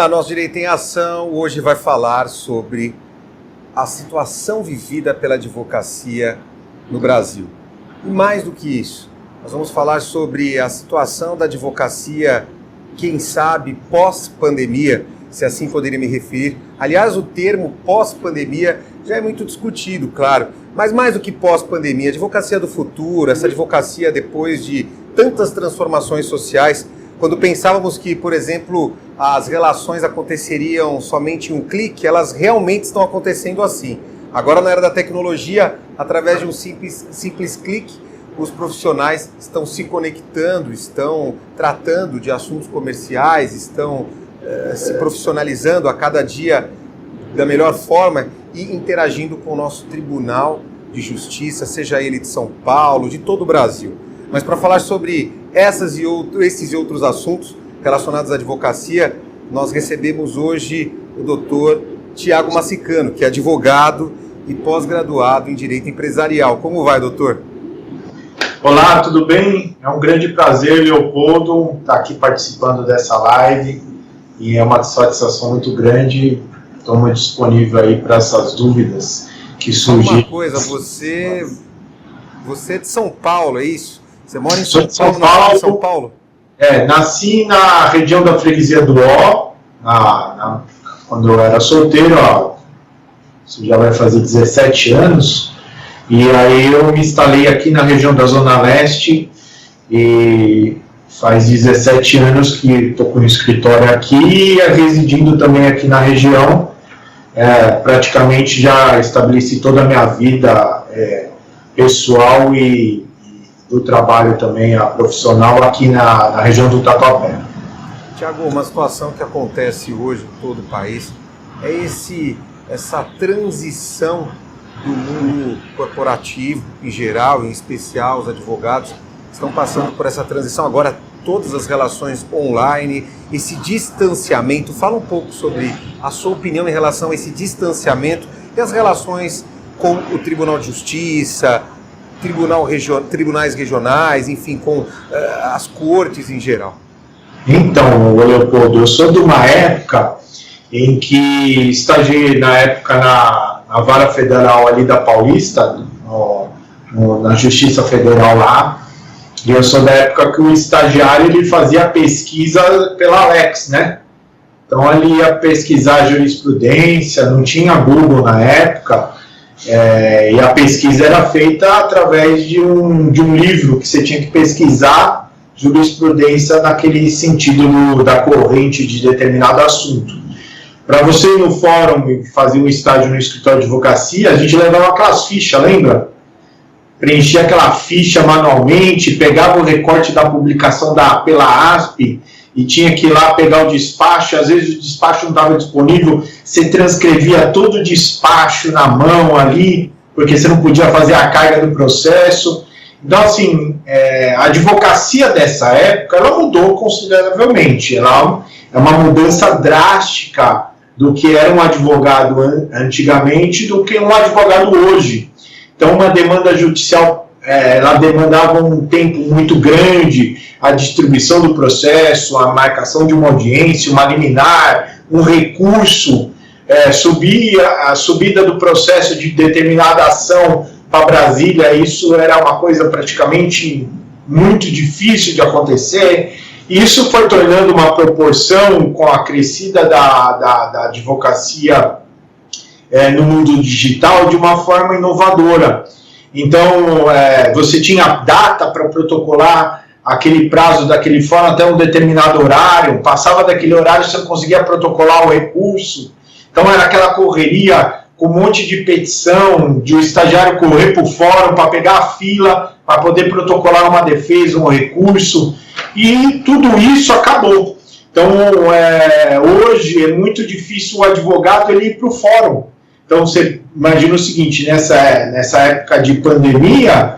Olá, nosso Direito em Ação hoje vai falar sobre a situação vivida pela advocacia no Brasil. E mais do que isso, nós vamos falar sobre a situação da advocacia, quem sabe, pós-pandemia, se assim poderia me referir. Aliás, o termo pós-pandemia já é muito discutido, claro, mas mais do que pós-pandemia, advocacia do futuro, essa advocacia depois de tantas transformações sociais, quando pensávamos que, por exemplo, as relações aconteceriam somente em um clique, elas realmente estão acontecendo assim. Agora, na era da tecnologia, através de um simples clique, os profissionais estão se conectando, estão tratando de assuntos comerciais, estão se profissionalizando a cada dia da melhor forma e interagindo com o nosso Tribunal de Justiça, seja ele de São Paulo, de todo o Brasil. Mas para falar sobre esses e outros assuntos relacionados à advocacia, nós recebemos hoje o doutor Tiago Massicano, que é advogado e pós-graduado em Direito Empresarial. Como vai, doutor? Olá, tudo bem? É um grande prazer, Leopoldo, estar aqui participando dessa live e é uma satisfação muito grande. Estou disponível aí para essas dúvidas que surgiram. Uma coisa, você é de São Paulo, é isso? Você mora em São Paulo? Nasci na região da Freguesia do Ó, quando eu era solteiro, isso já vai fazer 17 anos, e aí eu me instalei aqui na região da Zona Leste, e faz 17 anos que estou com o escritório aqui, e residindo também aqui na região. Praticamente já estabeleci toda a minha vida pessoal e do trabalho também profissional aqui na região do Tatuapé. Tiago, uma situação que acontece hoje em todo o país é essa transição do mundo corporativo em geral, em especial os advogados estão passando por essa transição agora, todas as relações online, esse distanciamento. Fala um pouco sobre a sua opinião em relação a esse distanciamento e as relações com o Tribunal de Justiça, tribunais regionais, enfim, com as cortes em geral. Então, Leopoldo, eu sou de uma época em que estagiei na Vara Federal ali da Paulista, na Justiça Federal lá, e eu sou da época que o estagiário ele fazia pesquisa pela Alex, né? Então ele ia pesquisar jurisprudência, não tinha Google na época, e a pesquisa era feita através de um livro que você tinha que pesquisar jurisprudência naquele sentido da corrente de determinado assunto. Para você ir no fórum e fazer um estágio no escritório de advocacia, a gente levava aquelas fichas, lembra? Preenchia aquela ficha manualmente, pegava o recorte da publicação pela ASP e tinha que ir lá pegar o despacho. Às vezes o despacho não estava disponível, você transcrevia todo o despacho na mão ali, porque você não podia fazer a carga do processo. Então, assim, a advocacia dessa época, ela mudou consideravelmente. Ela é uma mudança drástica do que era um advogado antigamente do que um advogado hoje. Então, uma demanda judicial, ela demandava um tempo muito grande, a distribuição do processo, a marcação de uma audiência, uma liminar, um recurso, a subida do processo de determinada ação para Brasília, isso era uma coisa praticamente muito difícil de acontecer. Isso foi tornando uma proporção com a crescida da advocacia no mundo digital de uma forma inovadora. Então, você tinha data para protocolar aquele prazo daquele fórum até um determinado horário, passava daquele horário você não conseguia protocolar o recurso. Então, era aquela correria com um monte de petição, de o estagiário correr para o fórum para pegar a fila, para poder protocolar uma defesa, um recurso, e tudo isso acabou. Então, hoje é muito difícil o advogado ele ir para o fórum. Então, você imagina o seguinte, nessa época de pandemia,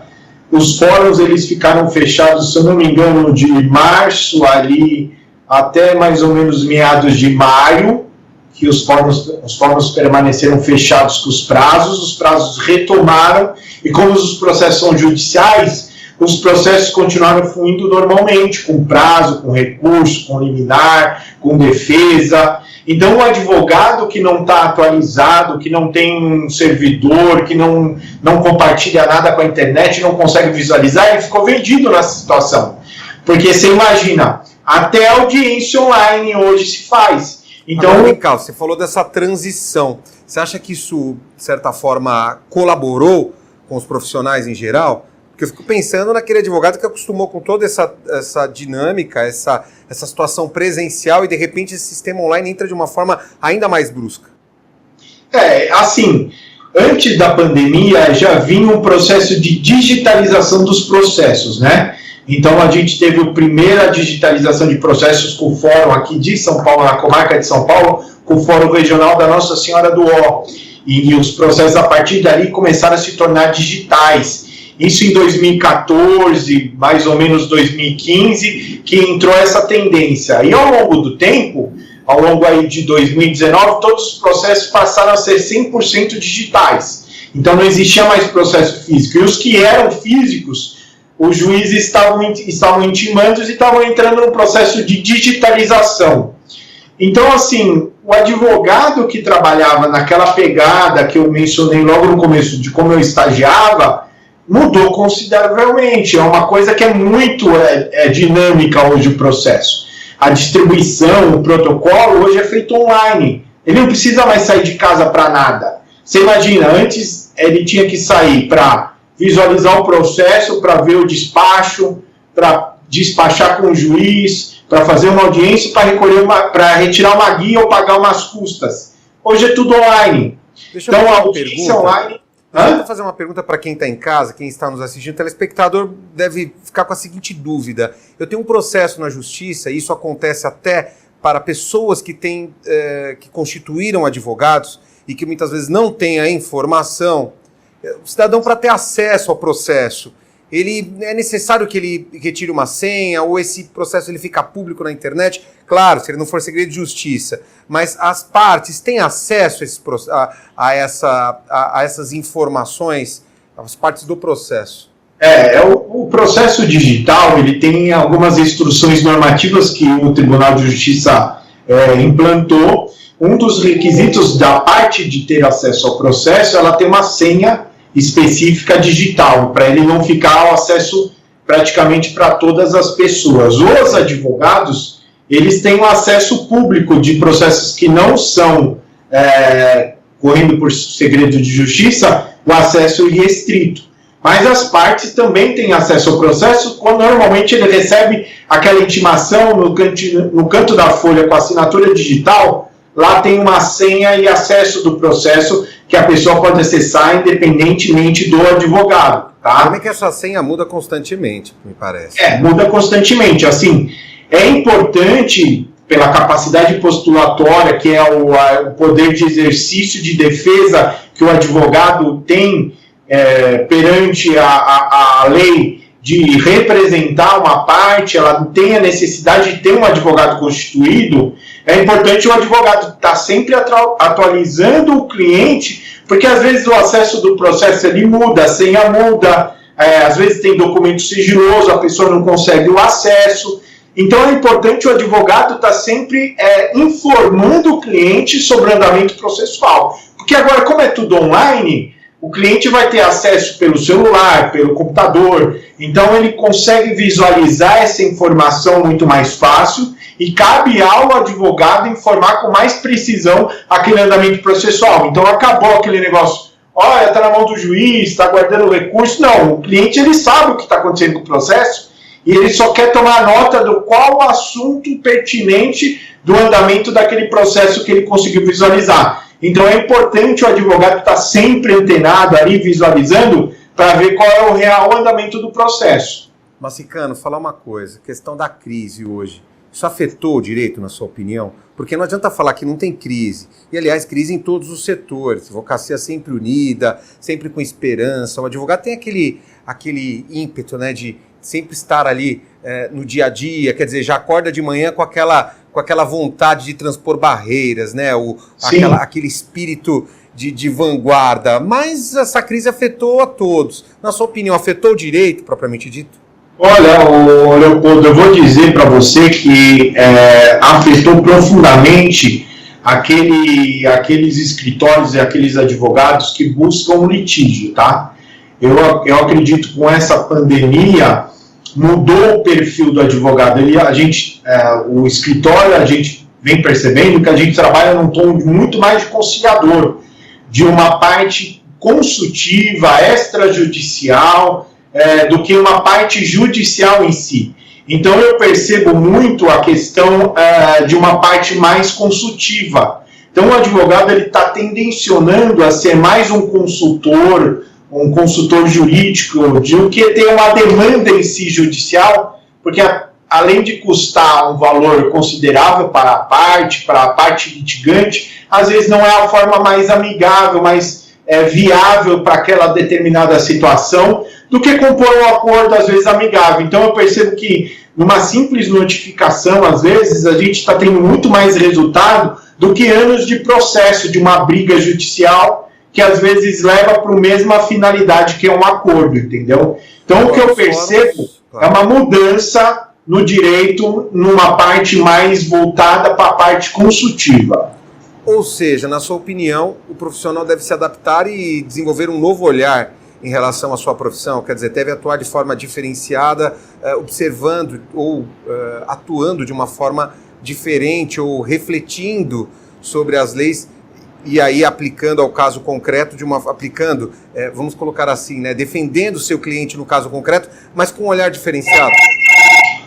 os fóruns eles ficaram fechados, se eu não me engano, de março ali até mais ou menos meados de maio, que os fóruns permaneceram fechados com os prazos retomaram, e como os processos são judiciais, os processos continuaram fluindo normalmente, com prazo, com recurso, com liminar, com defesa. Então, o advogado que não está atualizado, que não tem um servidor, que não compartilha nada com a internet, não consegue visualizar, ele ficou vendido nessa situação. Porque você imagina, até audiência online hoje se faz. Então, agora, vem cá, você falou dessa transição. Você acha que isso, de certa forma, colaborou com os profissionais em geral? Porque eu fico pensando naquele advogado que acostumou com toda essa dinâmica, essa situação presencial, e de repente esse sistema online entra de uma forma ainda mais brusca. Assim, antes da pandemia já vinha um processo de digitalização dos processos, né? Então a gente teve a primeira digitalização de processos com o fórum aqui de São Paulo, na comarca de São Paulo, com o fórum regional da Nossa Senhora do Ó. E os processos a partir dali começaram a se tornar digitais. Isso em 2014, mais ou menos 2015, que entrou essa tendência. E ao longo do tempo, ao longo aí de 2019, todos os processos passaram a ser 100% digitais. Então não existia mais processo físico. E os que eram físicos, os juízes estavam intimando e estavam entrando no processo de digitalização. Então, assim, o advogado que trabalhava naquela pegada que eu mencionei logo no começo de como eu estagiava, mudou consideravelmente. É uma coisa que é muito dinâmica hoje o processo. A distribuição, o protocolo, hoje é feito online. Ele não precisa mais sair de casa para nada. Você imagina, antes ele tinha que sair para visualizar o processo, para ver o despacho, para despachar com o juiz, para fazer uma audiência, para retirar uma guia ou pagar umas custas. Hoje é tudo online. Deixa eu então, fazer a uma audiência pergunta. online... Deixa eu fazer uma pergunta para quem está em casa, quem está nos assistindo. O telespectador deve ficar com a seguinte dúvida. Eu tenho um processo na justiça, e isso acontece até para pessoas que que constituíram advogados e que muitas vezes não têm a informação. O cidadão, para ter acesso ao processo, é necessário que ele retire uma senha, ou esse processo ele fica público na internet? Claro, se ele não for segredo de justiça. Mas as partes têm acesso a essas informações, as partes do processo? O processo digital, ele tem algumas instruções normativas que o Tribunal de Justiça implantou. Um dos requisitos da parte de ter acesso ao processo, ela tem uma senha específica digital, para ele não ficar ao acesso praticamente para todas as pessoas. Os advogados, eles têm um acesso público de processos que não são correndo por segredo de justiça, o acesso irrestrito. Mas as partes também têm acesso ao processo, quando normalmente ele recebe aquela intimação no canto da folha com assinatura digital, lá tem uma senha e acesso do processo que a pessoa pode acessar independentemente do advogado. Tá? Como é que essa senha muda constantemente, me parece? Muda constantemente. Assim, é importante, pela capacidade postulatória, que é o poder de exercício de defesa que o advogado tem perante a lei, de representar uma parte, ela tem a necessidade de ter um advogado constituído. É importante o advogado estar sempre atualizando o cliente, porque às vezes o acesso do processo ele muda, a senha muda, às vezes tem documento sigiloso, a pessoa não consegue o acesso. Então é importante o advogado estar sempre informando o cliente sobre o andamento processual. Porque agora, como é tudo online, o cliente vai ter acesso pelo celular, pelo computador, então ele consegue visualizar essa informação muito mais fácil e cabe ao advogado informar com mais precisão aquele andamento processual. Então acabou aquele negócio, olha, está na mão do juiz, está guardando o recurso. Não, o cliente ele sabe o que está acontecendo com o processo e ele só quer tomar nota do qual o assunto pertinente do andamento daquele processo que ele conseguiu visualizar. Então é importante o advogado estar sempre antenado ali, visualizando, para ver qual é o real andamento do processo. Massicano, falar uma coisa, questão da crise hoje. Isso afetou o direito, na sua opinião? Porque não adianta falar que não tem crise. E, aliás, crise em todos os setores. A advocacia sempre unida, sempre com esperança. O advogado tem aquele ímpeto, né, de sempre estar ali no dia a dia. Quer dizer, já acorda de manhã com aquela vontade de transpor barreiras, né? Aquele espírito de vanguarda, mas essa crise afetou a todos. Na sua opinião, afetou o direito, propriamente dito? Olha, Leopoldo, eu vou dizer para você que afetou profundamente aqueles escritórios e aqueles advogados que buscam litígio, tá? Eu acredito que com essa pandemia mudou o perfil do advogado. O escritório, a gente vem percebendo que a gente trabalha num tom muito mais de conciliador, de uma parte consultiva, extrajudicial, do que uma parte judicial em si. Então eu percebo muito a questão de uma parte mais consultiva. Então o advogado está tendencionando a ser mais um consultor jurídico, do que ter uma demanda em si judicial, porque além de custar um valor considerável para a parte litigante, às vezes não é a forma mais amigável, mais viável para aquela determinada situação, do que compor um acordo, às vezes, amigável. Então, eu percebo que, numa simples notificação, às vezes, a gente está tendo muito mais resultado do que anos de processo, de uma briga judicial, que, às vezes, leva para a mesma finalidade, que é um acordo, entendeu? Então, o que eu percebo é uma mudança no direito, numa parte mais voltada para a parte consultiva. Ou seja, na sua opinião, o profissional deve se adaptar e desenvolver um novo olhar em relação à sua profissão, quer dizer, deve atuar de forma diferenciada, observando ou atuando de uma forma diferente ou refletindo sobre as leis e aí aplicando ao caso concreto, vamos colocar assim, né, defendendo o seu cliente no caso concreto, mas com um olhar diferenciado.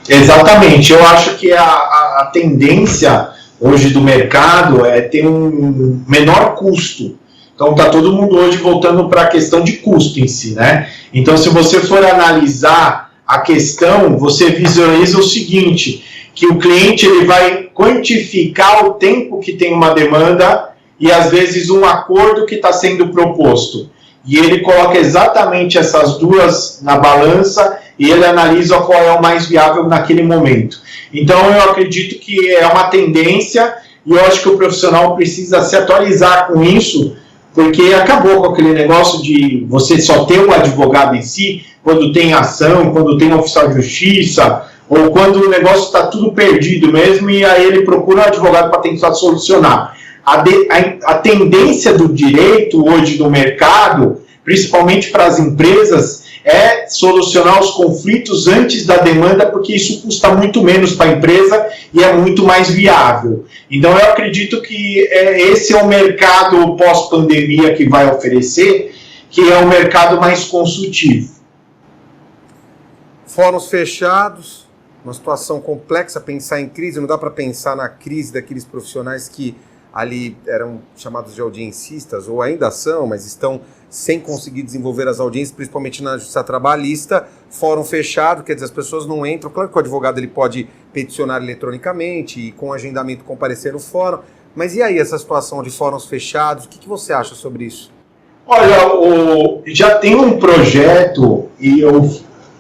Exatamente, eu acho que a tendência hoje do mercado é ter um menor custo. Então está todo mundo hoje voltando para a questão de custo em si, né? Então se você for analisar a questão, você visualiza o seguinte, que o cliente ele vai quantificar o tempo que tem uma demanda e às vezes um acordo que está sendo proposto. E ele coloca exatamente essas duas na balança e ele analisa qual é o mais viável naquele momento. Então eu acredito que é uma tendência e eu acho que o profissional precisa se atualizar com isso, porque acabou com aquele negócio de você só ter um advogado em si, quando tem ação, quando tem oficial de justiça, ou quando o negócio está tudo perdido mesmo, e aí ele procura um advogado para tentar solucionar. A tendência do direito hoje do mercado, principalmente para as empresas, é solucionar os conflitos antes da demanda, porque isso custa muito menos para a empresa e é muito mais viável. Então eu acredito que esse é o mercado pós-pandemia que vai oferecer, que é um mercado mais consultivo. Fóruns fechados, uma situação complexa, pensar em crise, não dá para pensar na crise daqueles profissionais que ali eram chamados de audiencistas, ou ainda são, mas estão sem conseguir desenvolver as audiências, principalmente na justiça trabalhista, fórum fechado, quer dizer, as pessoas não entram. Claro que o advogado ele pode peticionar eletronicamente e com agendamento comparecer no fórum, mas e aí essa situação de fóruns fechados, o que você acha sobre isso? Olha, já tem um projeto, e eu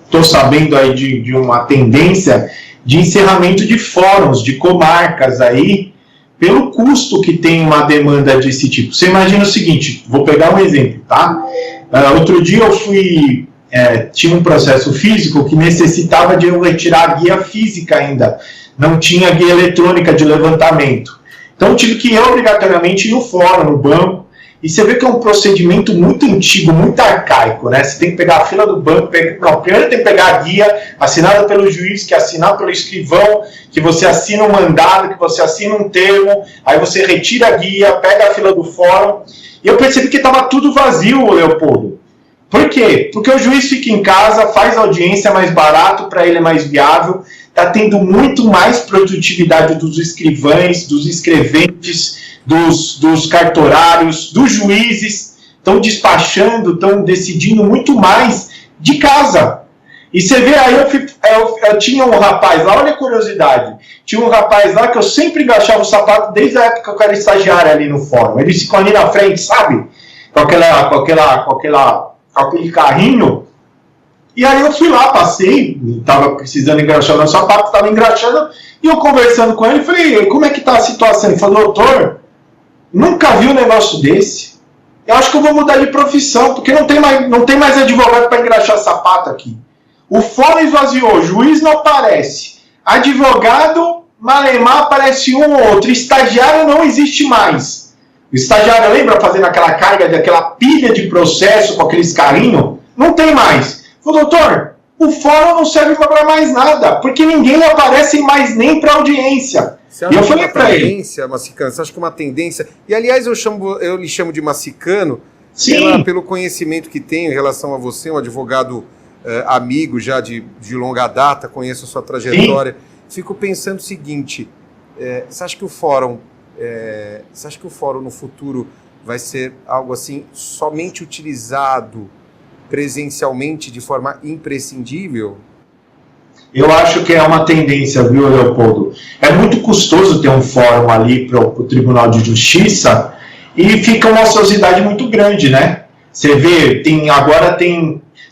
estou sabendo aí de uma tendência de encerramento de fóruns, de comarcas aí, pelo custo que tem uma demanda desse tipo. Você imagina o seguinte, vou pegar um exemplo, tá? Outro dia eu tinha um processo físico que necessitava de eu retirar a guia física ainda, não tinha guia eletrônica de levantamento. Então eu tive que ir obrigatoriamente no fórum, no banco, e você vê que é um procedimento muito antigo, muito arcaico, né? Você tem que pegar a fila do banco, primeiro tem que pegar a guia assinada pelo juiz, que é assinar pelo escrivão, que você assina um mandado, que você assina um termo, aí você retira a guia, pega a fila do fórum, e eu percebi que estava tudo vazio, Leopoldo. Por quê? Porque o juiz fica em casa, faz audiência mais barato, para ele é mais viável, está tendo muito mais produtividade dos escrivães, dos escreventes, dos cartorários, dos juízes, estão despachando, estão decidindo muito mais de casa. E você vê aí, eu tinha um rapaz lá, olha a curiosidade, tinha um rapaz lá que eu sempre engaixava o sapato desde a época que eu era estagiário ali no fórum. Eles ficam ali na frente, sabe? Com aquele carrinho. E aí eu fui lá, passei, estava precisando engraxar meu sapato, estava engraxando, e eu conversando com ele, falei, como é que está a situação? Ele falou, doutor, nunca vi um negócio desse. eu acho que eu vou mudar de profissão, porque não tem mais advogado para engraxar sapato aqui. O fórum esvaziou, juiz não aparece, advogado, malemar, aparece um ou outro, estagiário não existe mais. O estagiário, lembra fazendo aquela carga daquela pilha de processo com aqueles carinhos? Não tem mais. Falei, doutor, o fórum não serve para mais nada, porque ninguém aparece mais nem para audiência. Você acha que uma tendência, Massicano? Você acha que uma tendência... E, aliás, eu lhe chamo de Massicano pelo conhecimento que tenho em relação a você, um advogado amigo já de longa data, conheço a sua trajetória. Sim. Fico pensando o seguinte, você acha que o fórum no futuro vai ser algo assim somente utilizado presencialmente de forma imprescindível? Eu acho que é uma tendência, viu, Leopoldo? É muito custoso ter um fórum ali para o Tribunal de Justiça e fica uma ociosidade muito grande, né? Você vê,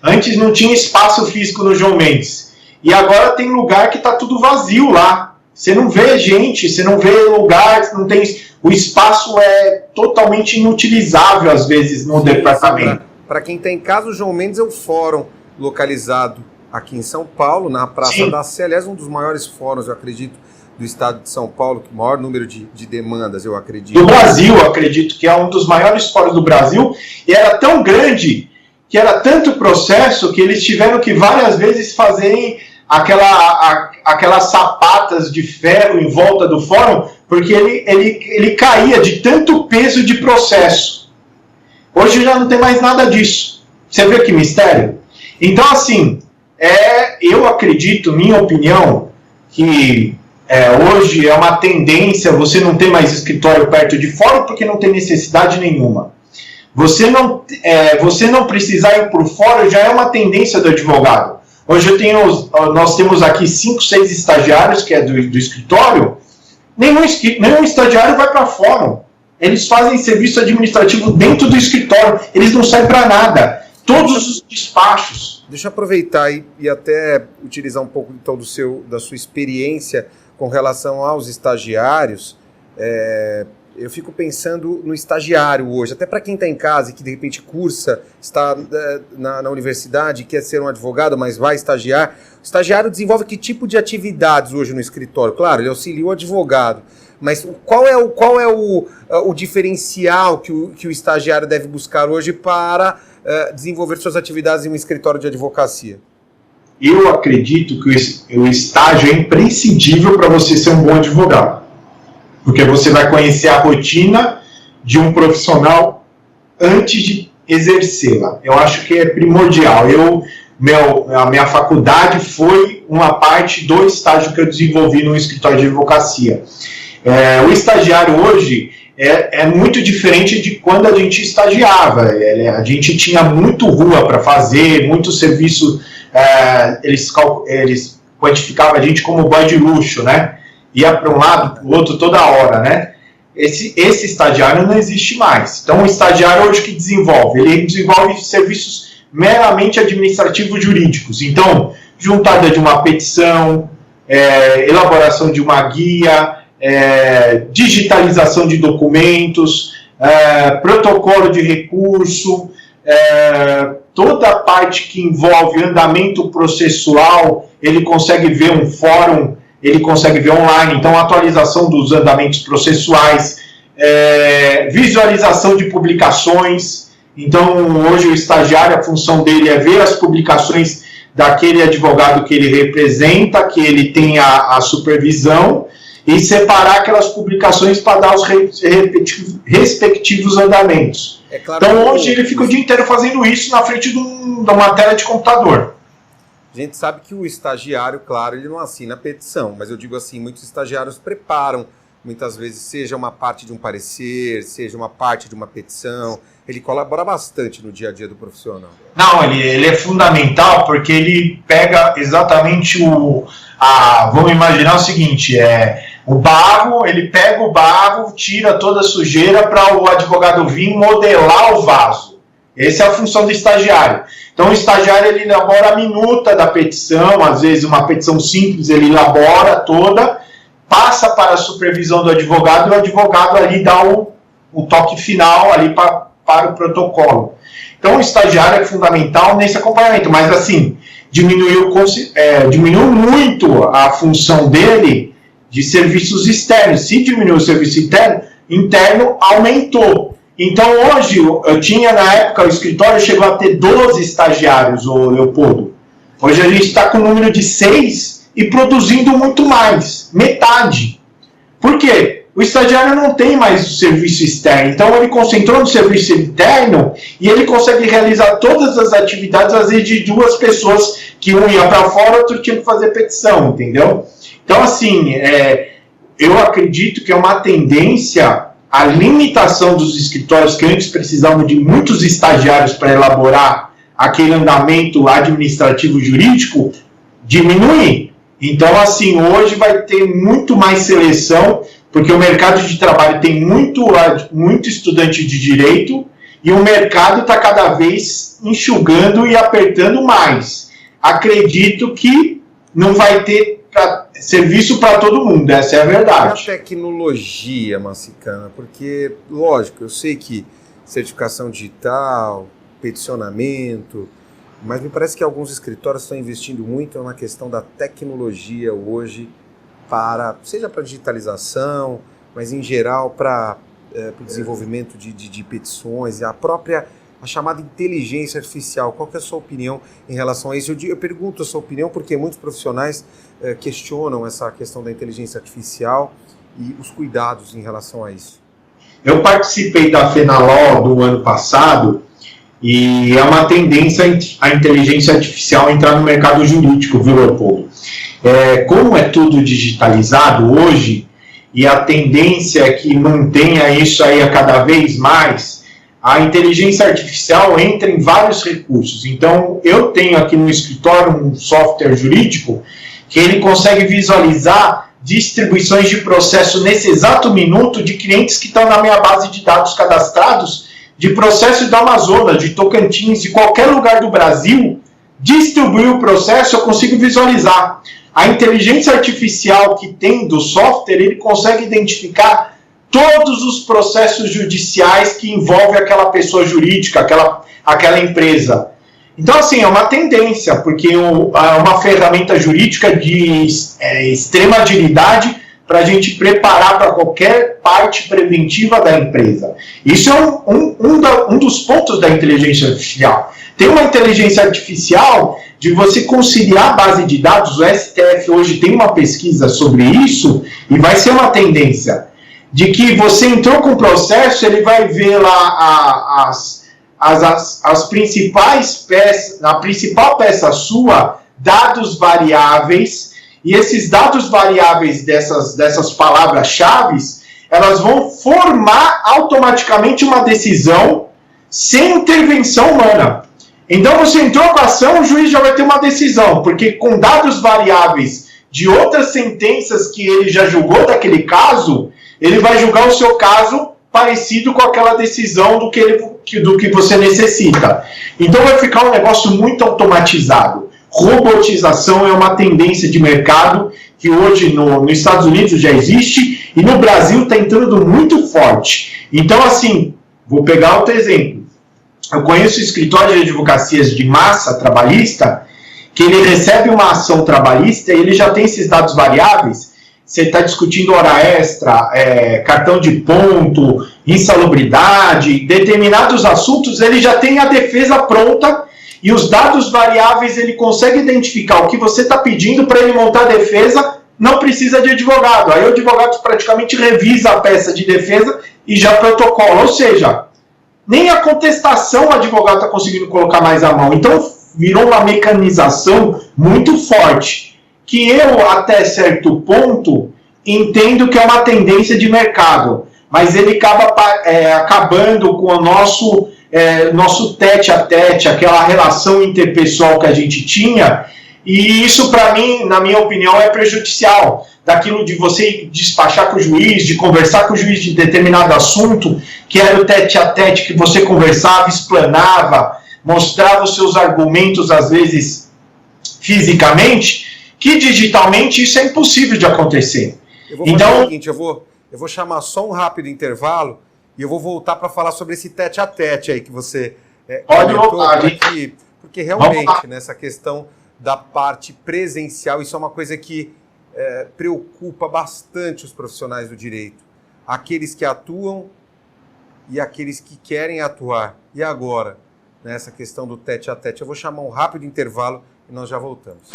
antes não tinha espaço físico no João Mendes e agora tem lugar que está tudo vazio lá. Você não vê gente, você não vê lugar, não tem, o espaço é totalmente inutilizável às vezes no departamento. Para quem está em casa, o João Mendes é um fórum localizado aqui em São Paulo, na Praça da Sé, aliás, um dos maiores fóruns, eu acredito, do estado de São Paulo, que o maior número de demandas, eu acredito. Do Brasil, eu acredito que é um dos maiores fóruns do Brasil, e era tão grande, que era tanto processo, que eles tiveram que várias vezes fazerem aquelas sapatas de ferro em volta do fórum, porque ele caía de tanto peso de processo. Hoje já não tem mais nada disso. Você vê que mistério? Então, assim, eu acredito, minha opinião, que hoje é uma tendência você não ter mais escritório perto de fórum porque não tem necessidade nenhuma. Você não precisar ir por fora já é uma tendência do advogado. Hoje nós temos aqui 5, 6 estagiários, que é do escritório, nenhum estagiário vai para fórum. Eles fazem serviço administrativo dentro do escritório, eles não saem para nada. Todos os despachos. Deixa eu aproveitar e até utilizar um pouco então da sua experiência com relação aos estagiários. Eu fico pensando no estagiário hoje, até para quem está em casa e que de repente cursa, está na universidade, quer ser um advogado, mas vai estagiar. O estagiário desenvolve que tipo de atividades hoje no escritório? Claro, ele auxilia o advogado, mas qual é o diferencial que o estagiário deve buscar hoje para desenvolver suas atividades em um escritório de advocacia? Eu acredito que o estágio é imprescindível para você ser um bom advogado. Porque você vai conhecer a rotina de um profissional antes de exercê-la. Eu acho que é primordial. A minha faculdade foi uma parte do estágio que eu desenvolvi no escritório de advocacia. O estagiário hoje é muito diferente de quando a gente estagiava. A gente tinha muito rua para fazer, muito serviço. Eles quantificavam a gente como boy de luxo, né? Ia para um lado, para o outro toda hora, né? Esse estagiário não existe mais. Então, o estagiário hoje que ele desenvolve serviços meramente administrativos jurídicos. Então, juntada de uma petição, elaboração de uma guia, digitalização de documentos, protocolo de recurso, toda a parte que envolve andamento processual, ele consegue ver um fórum, ele consegue ver online, então atualização dos andamentos processuais, visualização de publicações. Então, hoje o estagiário, a função dele é ver as publicações daquele advogado que ele representa, que ele tem a supervisão, e separar aquelas publicações para dar os respectivos andamentos. Claro, então, hoje ele fica o dia inteiro fazendo isso na frente de uma tela de computador. A gente sabe que o estagiário, claro, ele não assina a petição, mas eu digo assim, muitos estagiários preparam, muitas vezes, seja uma parte de um parecer, seja uma parte de uma petição, ele colabora bastante no dia a dia do profissional. Não, ele é fundamental porque ele pega exatamente vamos imaginar o seguinte, o barro, ele pega o barro, tira toda a sujeira para o advogado vir modelar o vaso. Essa é a função do estagiário. Então, o estagiário ele elabora a minuta da petição, às vezes uma petição simples, ele elabora toda, passa para a supervisão do advogado, e o advogado ali dá o toque final ali para para o protocolo. Então, o estagiário é fundamental nesse acompanhamento, mas assim, diminuiu muito a função dele de serviços externos. Se diminuiu o serviço interno aumentou. Então, hoje, eu tinha na época, o escritório chegou a ter 12 estagiários, o Leopoldo. Hoje a gente está com o número de 6 e produzindo muito mais, metade. Por quê? O estagiário não tem mais o serviço externo, então ele concentrou no serviço interno e ele consegue realizar todas as atividades, às vezes, de duas pessoas, que um ia para fora, outro tinha que fazer petição, entendeu? Então, assim, eu acredito que é uma tendência a limitação dos escritórios, que antes precisavam de muitos estagiários para elaborar aquele andamento administrativo jurídico, diminuir. Então, assim, hoje vai ter muito mais seleção, porque o mercado de trabalho tem muito estudante de direito e o mercado está cada vez enxugando e apertando mais. Acredito que não vai ter serviço para todo mundo, essa é a verdade. A tecnologia, Massicana, porque, lógico, eu sei que certificação digital, peticionamento, mas me parece que alguns escritórios estão investindo muito na questão da tecnologia hoje, seja para digitalização, mas em geral para o desenvolvimento de petições e a chamada inteligência artificial. Qual que é a sua opinião em relação a isso? Eu pergunto a sua opinião porque muitos profissionais questionam essa questão da inteligência artificial e os cuidados em relação a isso. Eu participei da FENALO do ano passado e é uma tendência a inteligência artificial entrar no mercado jurídico, viu, Leopoldo? Como é tudo digitalizado hoje e a tendência é que mantenha isso aí a cada vez mais, a inteligência artificial entra em vários recursos. Então, eu tenho aqui no escritório um software jurídico que ele consegue visualizar distribuições de processo nesse exato minuto de clientes que estão na minha base de dados cadastrados, de processos da Amazonas, de Tocantins, de qualquer lugar do Brasil, distribuir o processo, eu consigo visualizar. A inteligência artificial que tem do software, ele consegue identificar todos os processos judiciais que envolvem aquela pessoa jurídica, aquela empresa. Então, assim, é uma tendência, porque é uma ferramenta jurídica de extrema agilidade para a gente preparar para qualquer parte preventiva da empresa. Isso é um dos pontos da inteligência artificial. Tem uma inteligência artificial de você conciliar a base de dados. O STF hoje tem uma pesquisa sobre isso e vai ser uma tendência de que você entrou com o processo, ele vai ver lá as principais peças, a principal peça sua, dados variáveis, e esses dados variáveis dessas palavras-chave, elas vão formar automaticamente uma decisão sem intervenção humana. Então você entrou com a ação, o juiz já vai ter uma decisão, porque com dados variáveis de outras sentenças que ele já julgou daquele caso, ele vai julgar o seu caso parecido com aquela decisão do que você necessita. Então vai ficar um negócio muito automatizado. Robotização é uma tendência de mercado que hoje nos Estados Unidos já existe e no Brasil está entrando muito forte. Então, assim, vou pegar outro exemplo. Eu conheço escritórios de advocacias de massa trabalhista que ele recebe uma ação trabalhista e ele já tem esses dados variáveis. Você está discutindo hora extra, cartão de ponto, insalubridade, determinados assuntos, ele já tem a defesa pronta e os dados variáveis ele consegue identificar o que você está pedindo para ele montar a defesa, não precisa de advogado. Aí o advogado praticamente revisa a peça de defesa e já protocola. Ou seja, nem a contestação o advogado está conseguindo colocar mais à mão. Então virou uma mecanização muito forte, que eu, até certo ponto, entendo que é uma tendência de mercado, mas ele acaba acabando com o nosso tete-a-tete, aquela relação interpessoal que a gente tinha, e isso, para mim, na minha opinião, é prejudicial. Daquilo de você despachar com o juiz, de conversar com o juiz de determinado assunto, que era o tete-a-tete, que você conversava, explanava, mostrava os seus argumentos, às vezes, fisicamente, que digitalmente isso é impossível de acontecer. Eu vou fazer o seguinte, eu vou chamar só um rápido intervalo E eu vou voltar para falar sobre esse tete-a-tete aí que você pode voltar, porque realmente nessa questão da parte presencial, isso é uma coisa que preocupa bastante os profissionais do direito. Aqueles que atuam e aqueles que querem atuar. E agora, nessa questão do tete-a-tete? Eu vou chamar um rápido intervalo e nós já voltamos.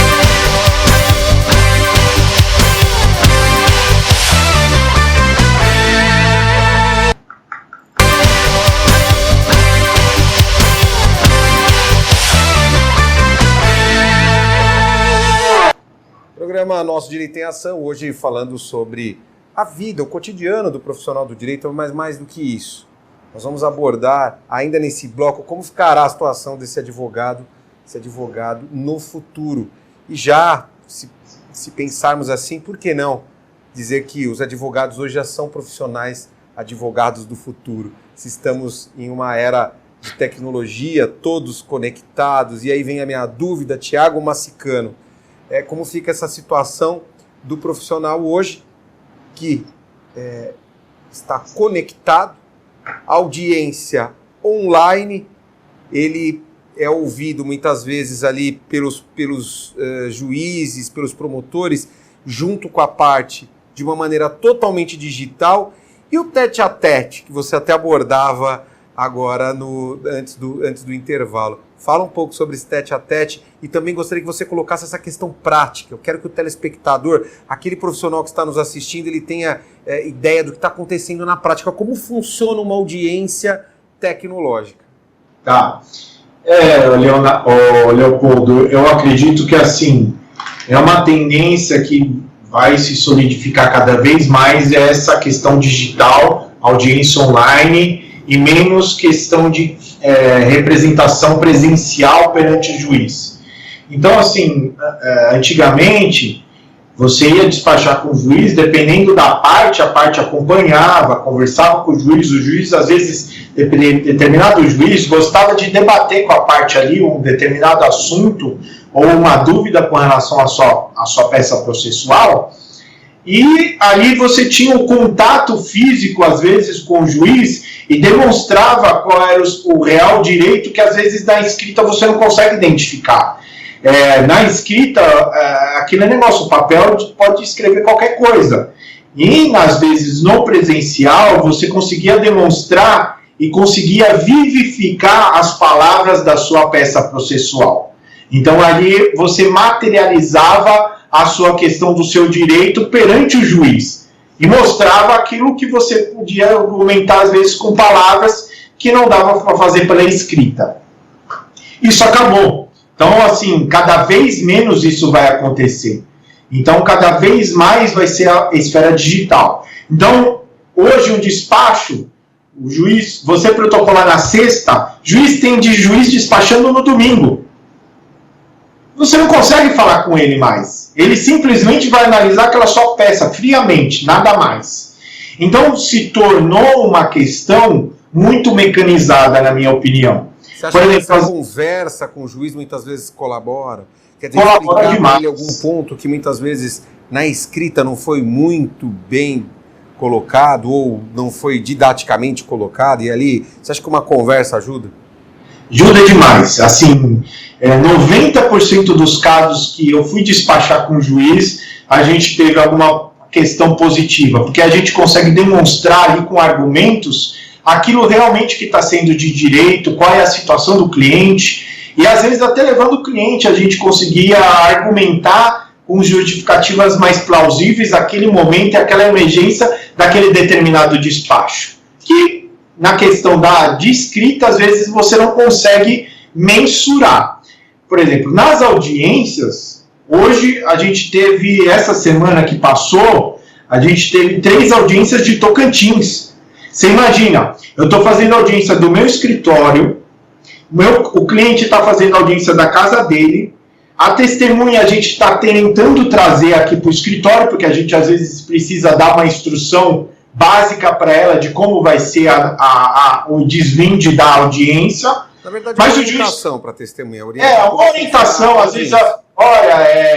Programa Nosso Direito em Ação, hoje falando sobre a vida, o cotidiano do profissional do direito, mas mais do que isso. Nós vamos abordar, ainda nesse bloco, como ficará a situação desse advogado no futuro. E já, se pensarmos assim, por que não dizer que os advogados hoje já são profissionais advogados do futuro? Se estamos em uma era de tecnologia, todos conectados, e aí vem a minha dúvida, Tiago Massicano, como fica essa situação do profissional hoje que está conectado, audiência online, ele é ouvido muitas vezes ali pelos juízes, pelos promotores, junto com a parte de uma maneira totalmente digital, e o tete-a-tete, que você até abordava agora antes do intervalo. Fala um pouco sobre esse tete-a-tete e também gostaria que você colocasse essa questão prática. Eu quero que o telespectador, aquele profissional que está nos assistindo, ele tenha ideia do que está acontecendo na prática, como funciona uma audiência tecnológica. Tá. Leopoldo, eu acredito que assim, é uma tendência que vai se solidificar cada vez mais essa questão digital, audiência online, e menos questão de representação presencial perante o juiz. Então, assim, antigamente, você ia despachar com o juiz, dependendo da parte, a parte acompanhava, conversava com o juiz, às vezes, determinado juiz gostava de debater com a parte ali um determinado assunto ou uma dúvida com relação à sua peça processual, e ali você tinha o contato físico, às vezes, com o juiz e demonstrava qual era o real direito que, às vezes, na escrita você não consegue identificar. Na escrita, aquele negócio, o papel pode escrever qualquer coisa. E, às vezes, no presencial, você conseguia demonstrar e conseguia vivificar as palavras da sua peça processual. Então, ali você materializava a sua questão do seu direito perante o juiz e mostrava aquilo que você podia argumentar, às vezes, com palavras que não dava para fazer pela escrita. Isso acabou. Então, assim, cada vez menos isso vai acontecer. Então, cada vez mais vai ser a esfera digital. Então, hoje, um despacho, o juiz, você protocolar na sexta, juiz tem de juiz despachando no domingo. Você não consegue falar com ele mais. Ele simplesmente vai analisar aquela sua peça friamente, nada mais. Então, se tornou uma questão muito mecanizada, na minha opinião. Você acha que essa conversa com o juiz muitas vezes colabora? Quer dizer, colabora demais. Ele algum ponto que muitas vezes na escrita não foi muito bem colocado ou não foi didaticamente colocado, e ali, você acha que uma conversa ajuda? Ajuda demais. Assim, 90% dos casos que eu fui despachar com o juiz, a gente teve alguma questão positiva, porque a gente consegue demonstrar ali com argumentos aquilo realmente que está sendo de direito, qual é a situação do cliente, e às vezes até levando o cliente a gente conseguia argumentar com justificativas mais plausíveis aquele momento e aquela emergência daquele determinado despacho. Que na questão de escrita, às vezes você não consegue mensurar. Por exemplo, nas audiências, hoje a gente teve, essa semana que passou, a gente teve 3 audiências de Tocantins. Você imagina, eu estou fazendo audiência do meu escritório, o cliente está fazendo audiência da casa dele, a testemunha a gente está tentando trazer aqui para o escritório, porque a gente às vezes precisa dar uma instrução básica para ela de como vai ser o desvinde da audiência. Na verdade, mas uma orientação para a testemunha. Uma orientação, às vezes,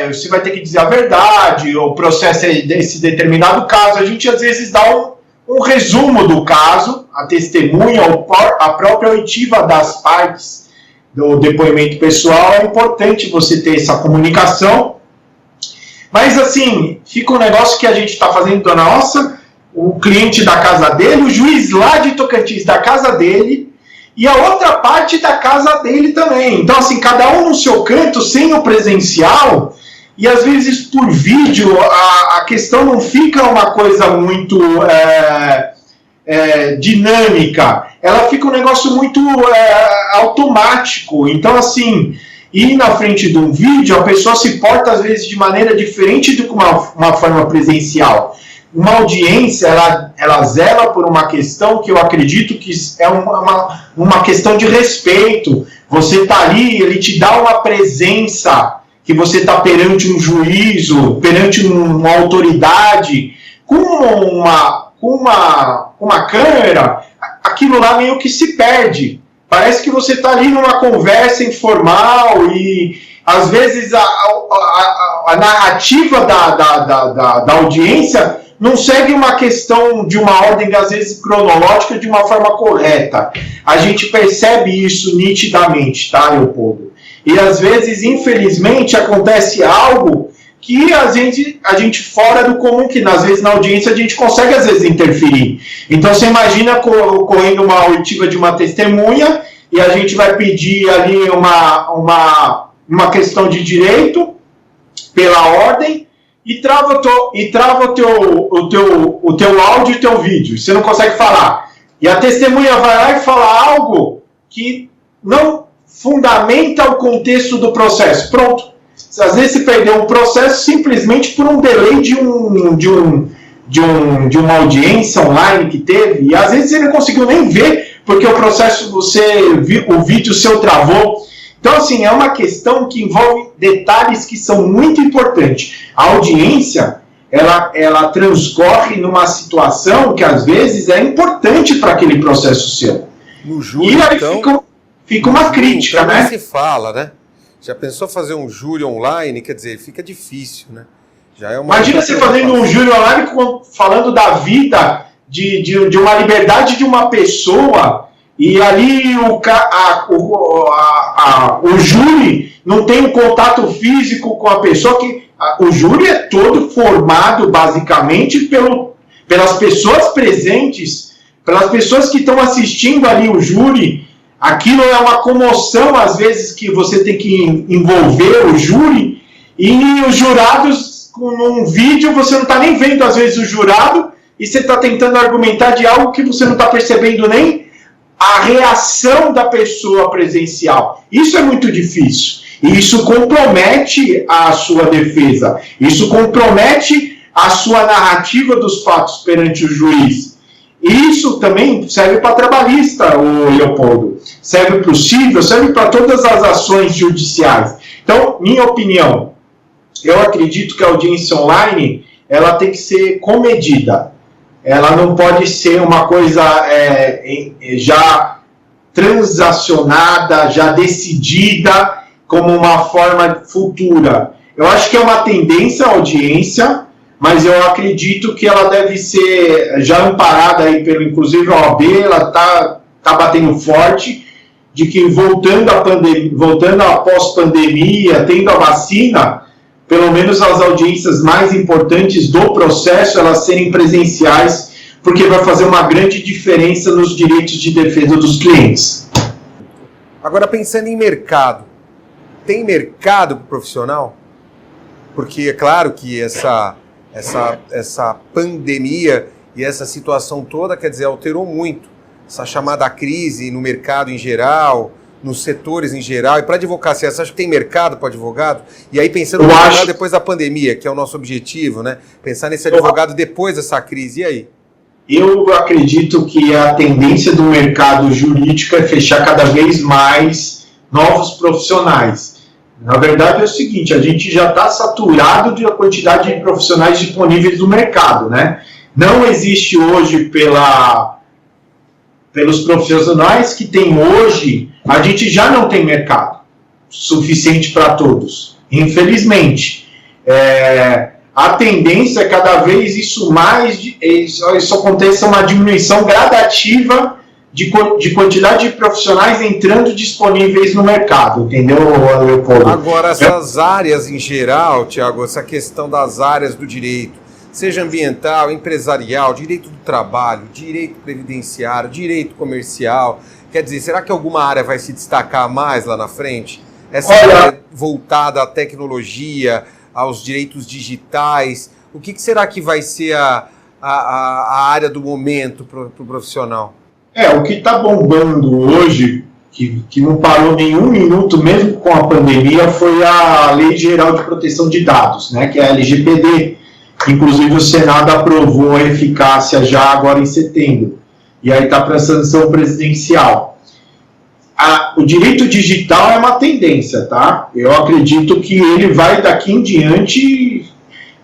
você vai ter que dizer a verdade, o processo é desse determinado caso, a gente às vezes dá um resumo do caso, a testemunha, a própria oitiva das partes do depoimento pessoal. É importante você ter essa comunicação. Mas, assim, fica um negócio que a gente está fazendo da nossa, o cliente da casa dele, o juiz lá de Tocantins da casa dele, e a outra parte da casa dele também. Então, assim, cada um no seu canto, sem o presencial, e às vezes por vídeo, a questão não fica uma coisa muito dinâmica, ela fica um negócio muito automático. Então, assim, ir na frente de um vídeo, a pessoa se porta às vezes de maneira diferente do que uma forma presencial. Uma audiência, ela zela por uma questão que eu acredito que é uma questão de respeito. Você está ali, ele te dá uma presença, que você está perante um juízo, perante uma autoridade, com uma câmera, aquilo lá meio que se perde. Parece que você está ali numa conversa informal e, às vezes, a narrativa da audiência não segue uma questão de uma ordem, às vezes, cronológica de uma forma correta. A gente percebe isso nitidamente, tá, Leopoldo? E, às vezes, infelizmente, acontece algo que a gente fora do comum, que às vezes na audiência a gente consegue às vezes interferir. Então você imagina ocorrendo uma oitiva de uma testemunha e a gente vai pedir ali uma questão de direito pela ordem e trava o teu áudio e o teu vídeo. Você não consegue falar. E a testemunha vai lá e fala algo que não fundamenta o contexto do processo. Pronto. Às vezes se perdeu um processo simplesmente por um delay de uma audiência online que teve, e às vezes ele não conseguiu nem ver, porque o processo, o vídeo seu travou. Então, assim, é uma questão que envolve detalhes que são muito importantes. A audiência, ela transcorre numa situação que às vezes é importante para aquele processo seu. No júri, e aí então, fica uma crítica, então, né? se fala, né? Já pensou fazer um júri online? Quer dizer, fica difícil, né? Já é uma Imagina você fazendo um júri online falando da vida, de uma liberdade de uma pessoa, e ali o júri não tem um contato físico com a pessoa. O júri é todo formado, basicamente, pelas pessoas presentes, pelas pessoas que estão assistindo ali o júri. Aquilo é uma comoção, às vezes, que você tem que envolver o júri, e os jurados, num vídeo, você não está nem vendo, às vezes, o jurado, e você está tentando argumentar de algo que você não está percebendo nem a reação da pessoa presencial. Isso é muito difícil. E isso compromete a sua defesa. Isso compromete a sua narrativa dos fatos perante o juiz. Isso também serve para trabalhista, Leopoldo. Serve para o civil, serve para todas as ações judiciais. Então, minha opinião, eu acredito que a audiência online, ela tem que ser comedida. Ela não pode ser uma coisa já transacionada, já decidida, como uma forma futura. Eu acho que é uma tendência a audiência, mas eu acredito que ela deve ser já amparada aí pelo, inclusive, a OAB, ela tá batendo forte, de que voltando à pós-pandemia, tendo a vacina, pelo menos as audiências mais importantes do processo, elas serem presenciais, porque vai fazer uma grande diferença nos direitos de defesa dos clientes. Agora, pensando em mercado, tem mercado profissional? Porque é claro que essa pandemia e essa situação toda, quer dizer, alterou muito essa chamada crise no mercado em geral, nos setores em geral. E para advocacia, você acha que tem mercado para advogado? E aí pensando no advogado depois da pandemia, que é o nosso objetivo, né? Pensar nesse advogado depois dessa crise, e aí? Eu acredito que a tendência do mercado jurídico é fechar cada vez mais novos profissionais. Na verdade é o seguinte, a gente já está saturado da quantidade de profissionais disponíveis no mercado, né? Não existe hoje, pelos profissionais que tem hoje, a gente já não tem mercado suficiente para todos, infelizmente. a tendência é cada vez isso aconteça uma diminuição gradativa de quantidade de profissionais entrando disponíveis no mercado, entendeu, Leopoldo? Agora, essas áreas em geral, Tiago, essa questão das áreas do direito, seja ambiental, empresarial, direito do trabalho, direito previdenciário, direito comercial, quer dizer, será que alguma área vai se destacar mais lá na frente? Essa área voltada à tecnologia, aos direitos digitais, o que será que vai ser a área do momento para o profissional? O que está bombando hoje, que não parou nenhum minuto, mesmo com a pandemia, foi a Lei Geral de Proteção de Dados, né, que é a LGPD. Inclusive o Senado aprovou a eficácia já agora em setembro. E aí está para sanção presidencial. O direito digital é uma tendência, tá? Eu acredito que ele vai daqui em diante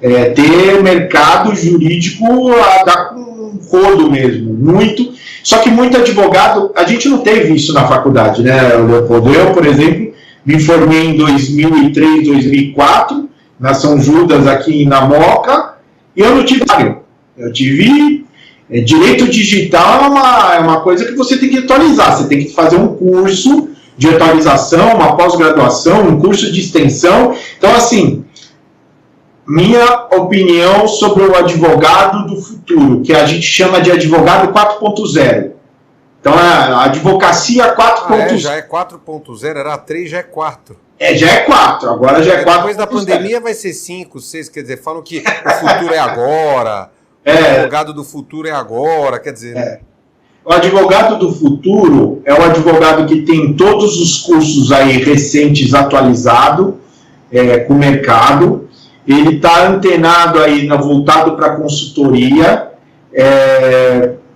ter mercado jurídico a dar com rodo mesmo, muito. Só que muito advogado, a gente não teve isso na faculdade, né, Leopoldo? Eu, por exemplo, me formei em 2003, 2004, na São Judas, aqui na Moca, e eu não tive. Eu tive. Direito digital é uma coisa que você tem que atualizar, você tem que fazer um curso de atualização, uma pós-graduação, um curso de extensão. Então, assim, minha opinião sobre o advogado do futuro, que a gente chama de advogado 4.0. Então, a advocacia 4.0. Já é 4.0, era 3, já é 4. Já é 4, agora já é 4. Depois da pandemia vai ser 5, 6, quer dizer, falam que o futuro é agora, o advogado do futuro é agora, quer dizer... O advogado do futuro é o advogado que tem todos os cursos aí recentes atualizados com o mercado. Ele está antenado aí, voltado para a consultoria,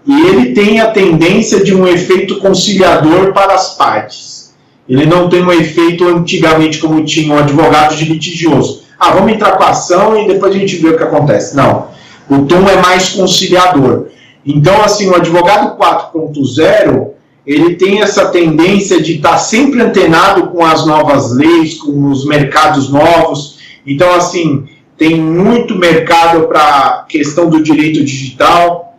e ele tem a tendência de um efeito conciliador para as partes. Ele não tem um efeito antigamente como tinha um advogado de litigioso. Vamos entrar com a ação e depois a gente vê o que acontece. Não, o tom é mais conciliador. Então, assim, o advogado 4.0, ele tem essa tendência de estar sempre antenado com as novas leis, com os mercados novos. Então, assim, tem muito mercado para questão do direito digital,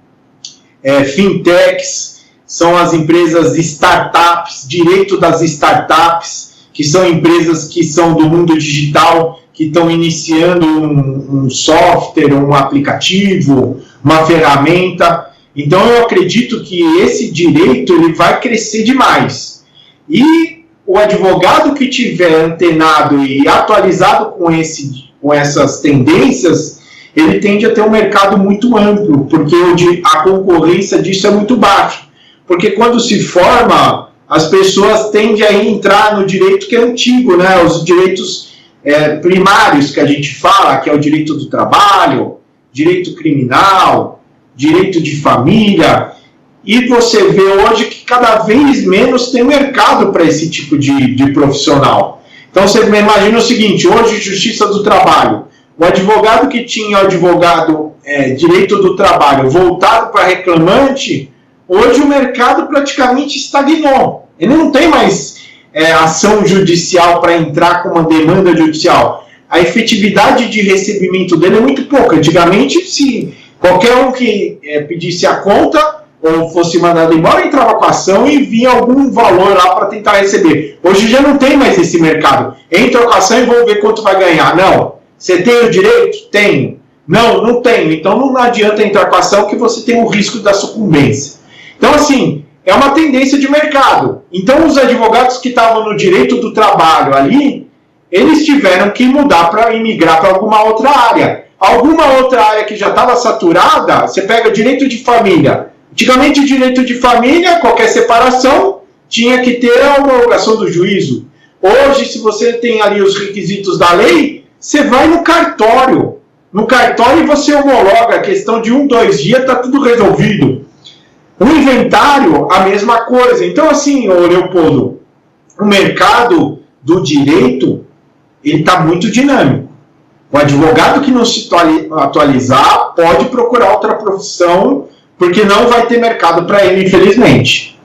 fintechs, são as empresas startups, direito das startups, que são empresas que são do mundo digital, que estão iniciando um software, um aplicativo, uma ferramenta. Então, eu acredito que esse direito ele vai crescer demais. E o advogado que tiver antenado e atualizado com essas tendências, ele tende a ter um mercado muito amplo, porque a concorrência disso é muito baixa. Porque quando se forma, as pessoas tendem a entrar no direito que é antigo, né? Os direitos primários que a gente fala, que é o direito do trabalho, direito criminal, direito de família, e você vê hoje que cada vez menos tem mercado para esse tipo de profissional. Então você imagina o seguinte, hoje Justiça do Trabalho, o advogado que tinha o advogado direito do trabalho voltado para reclamante, hoje o mercado praticamente estagnou. Ele não tem mais ação judicial para entrar com uma demanda judicial. A efetividade de recebimento dele é muito pouca. Antigamente, se qualquer um que pedisse a conta ou fosse mandado embora, entrava com a ação e vinha algum valor lá para tentar receber. Hoje já não tem mais esse mercado. Entra com a ação e vamos ver quanto vai ganhar. Não. Você tem o direito? Tenho. Não, não tenho. Então não adianta entrar com a ação que você tem o risco da sucumbência. Então, assim, é uma tendência de mercado. Então, os advogados que estavam no direito do trabalho ali, eles tiveram que mudar para migrar para alguma outra área. Alguma outra área que já estava saturada, você pega direito de família. Antigamente, direito de família, qualquer separação, tinha que ter a homologação do juízo. Hoje, se você tem ali os requisitos da lei, você vai no cartório. No cartório você homologa, a questão de 1, 2 dias, está tudo resolvido. O inventário, a mesma coisa. Então, assim, Leopoldo, o mercado do direito, ele está muito dinâmico. O advogado que não se atualizar pode procurar outra profissão, porque não vai ter mercado para ele, infelizmente.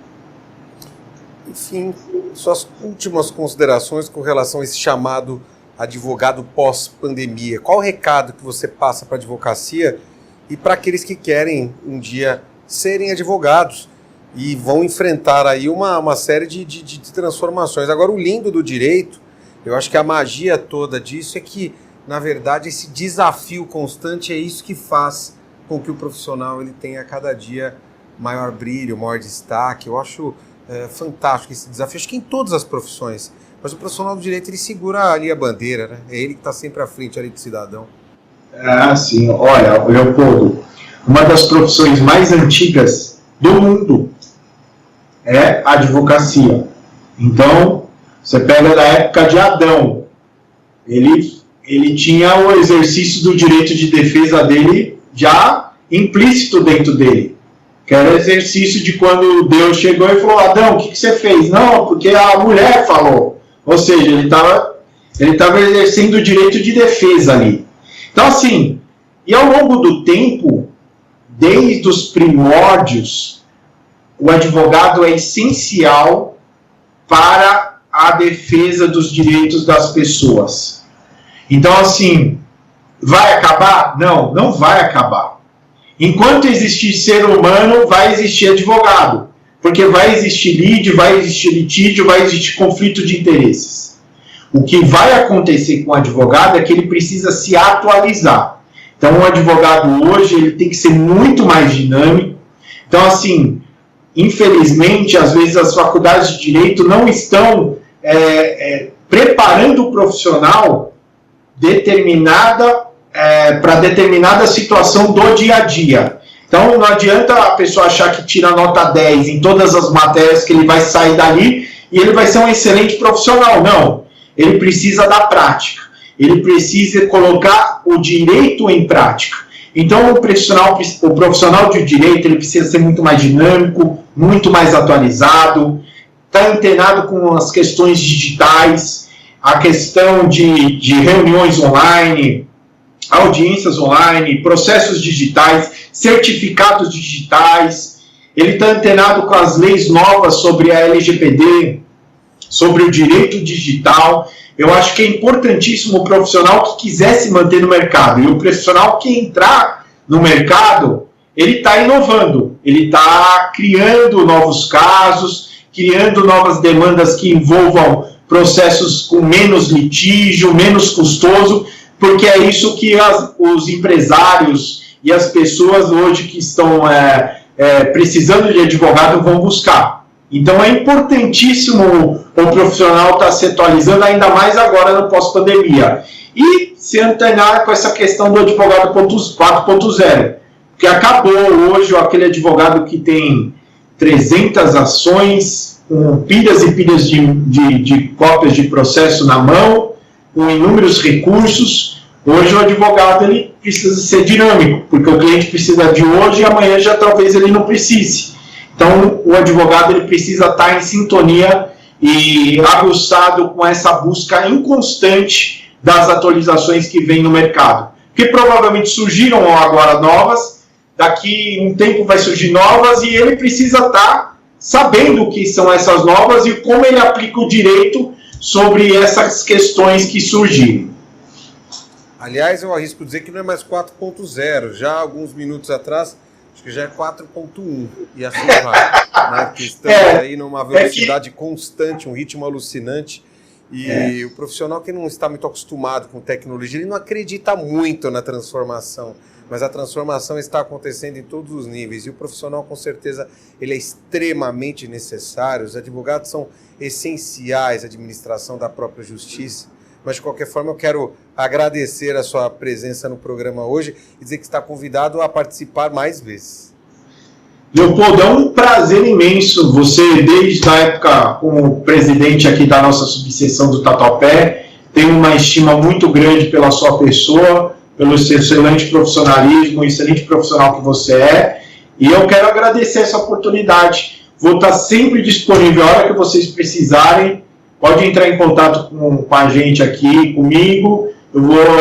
Enfim, suas últimas considerações com relação a esse chamado advogado pós-pandemia? Qual o recado que você passa para a advocacia e para aqueles que querem um dia serem advogados e vão enfrentar aí uma série de transformações? Agora, o lindo do direito, eu acho que a magia toda disso é que, na verdade, esse desafio constante é isso que faz com que o profissional ele tenha cada dia maior brilho, maior destaque. Eu acho fantástico esse desafio, acho que em todas as profissões. Mas o profissional do direito, ele segura ali a bandeira, né? É ele que está sempre à frente ali do cidadão. Sim. Olha, Leopoldo, uma das profissões mais antigas do mundo é a advocacia. Então, você pega da época de Adão, ele tinha o exercício do direito de defesa dele já implícito dentro dele, que era o exercício de quando Deus chegou e falou: Adão, o que você fez? Não, porque a mulher falou. Ou seja, ele estava exercendo o direito de defesa ali. Então, assim, e ao longo do tempo, desde os primórdios, o advogado é essencial para a defesa dos direitos das pessoas. Então, assim, vai acabar? Não, não vai acabar. Enquanto existir ser humano, vai existir advogado. Porque vai existir lide, vai existir litígio, vai existir conflito de interesses. O que vai acontecer com o advogado é que ele precisa se atualizar. Então, o advogado hoje ele tem que ser muito mais dinâmico. Então, assim, infelizmente, às vezes as faculdades de direito não estão preparando o profissional para determinada situação do dia a dia. Então, não adianta a pessoa achar que tira nota 10 em todas as matérias, que ele vai sair dali e ele vai ser um excelente profissional. Não. Ele precisa da prática. Ele precisa colocar o direito em prática. Então, o profissional de direito ele precisa ser muito mais dinâmico, muito mais atualizado, estar antenado com as questões digitais, a questão de reuniões online, audiências online, processos digitais, certificados digitais. Ele está antenado com as leis novas sobre a LGPD, sobre o direito digital. Eu acho que é importantíssimo o profissional que quiser se manter no mercado. E o profissional que entrar no mercado, ele está inovando. Ele está criando novos casos, criando novas demandas que envolvam processos com menos litígio, menos custoso, porque é isso que os empresários e as pessoas hoje que estão precisando de advogado vão buscar. Então é importantíssimo o profissional estar se atualizando, ainda mais agora no pós-pandemia. E se antenar com essa questão do advogado 4.0, que acabou hoje aquele advogado que tem 300 ações, com pilhas e pilhas de cópias de processo na mão, com inúmeros recursos. Hoje o advogado ele precisa ser dinâmico, porque o cliente precisa de hoje e amanhã já talvez ele não precise. Então o advogado ele precisa estar em sintonia e aguçado com essa busca inconstante das atualizações que vem no mercado. Que provavelmente surgiram agora novas, daqui um tempo vai surgir novas e ele precisa estar sabendo o que são essas novas e como ele aplica o direito sobre essas questões que surgiram. Aliás, eu arrisco dizer que não é mais 4.0. Já alguns minutos atrás, acho que já é 4.1. E assim vai. Né? Porque estamos aí numa velocidade constante, um ritmo alucinante. E o profissional que não está muito acostumado com tecnologia, ele não acredita muito na transformação. Mas a transformação está acontecendo em todos os níveis. E o profissional, com certeza, ele é extremamente necessário. Os advogados são essenciais à administração da própria justiça. Mas, de qualquer forma, eu quero agradecer a sua presença no programa hoje e dizer que está convidado a participar mais vezes. Leopoldo, é um prazer imenso. Você, desde a época como presidente aqui da nossa subseção do Tatuapé, tem uma estima muito grande pela sua pessoa, pelo seu excelente profissionalismo, o excelente profissional que você é. E eu quero agradecer essa oportunidade. Vou estar sempre disponível a hora que vocês precisarem. Pode entrar em contato com a gente aqui, comigo.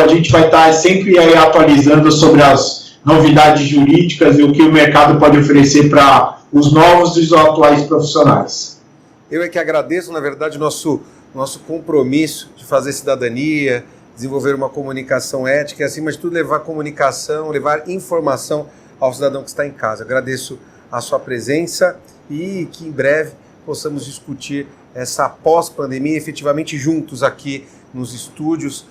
A gente vai estar sempre aí atualizando sobre as novidades jurídicas e o que o mercado pode oferecer para os novos e os atuais profissionais. Eu é que agradeço. Na verdade, nosso nosso compromisso de fazer cidadania, desenvolver uma comunicação ética e, acima de tudo, levar comunicação, levar informação ao cidadão que está em casa. Agradeço a sua presença e que em breve possamos discutir essa pós-pandemia efetivamente juntos aqui nos estúdios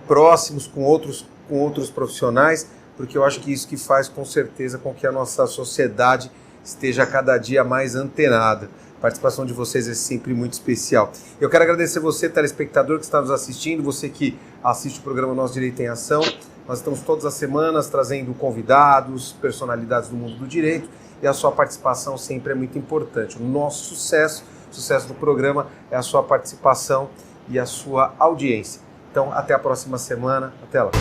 próximos com outros profissionais, porque eu acho que isso que faz com certeza com que a nossa sociedade esteja cada dia mais antenada. A participação de vocês é sempre muito especial. Eu quero agradecer você, telespectador, que está nos assistindo, você que assiste o programa Nosso Direito em Ação. Nós estamos todas as semanas trazendo convidados, personalidades do mundo do direito, e a sua participação sempre é muito importante. O nosso sucesso do programa é a sua participação e a sua audiência. Então, até a próxima semana. Até lá.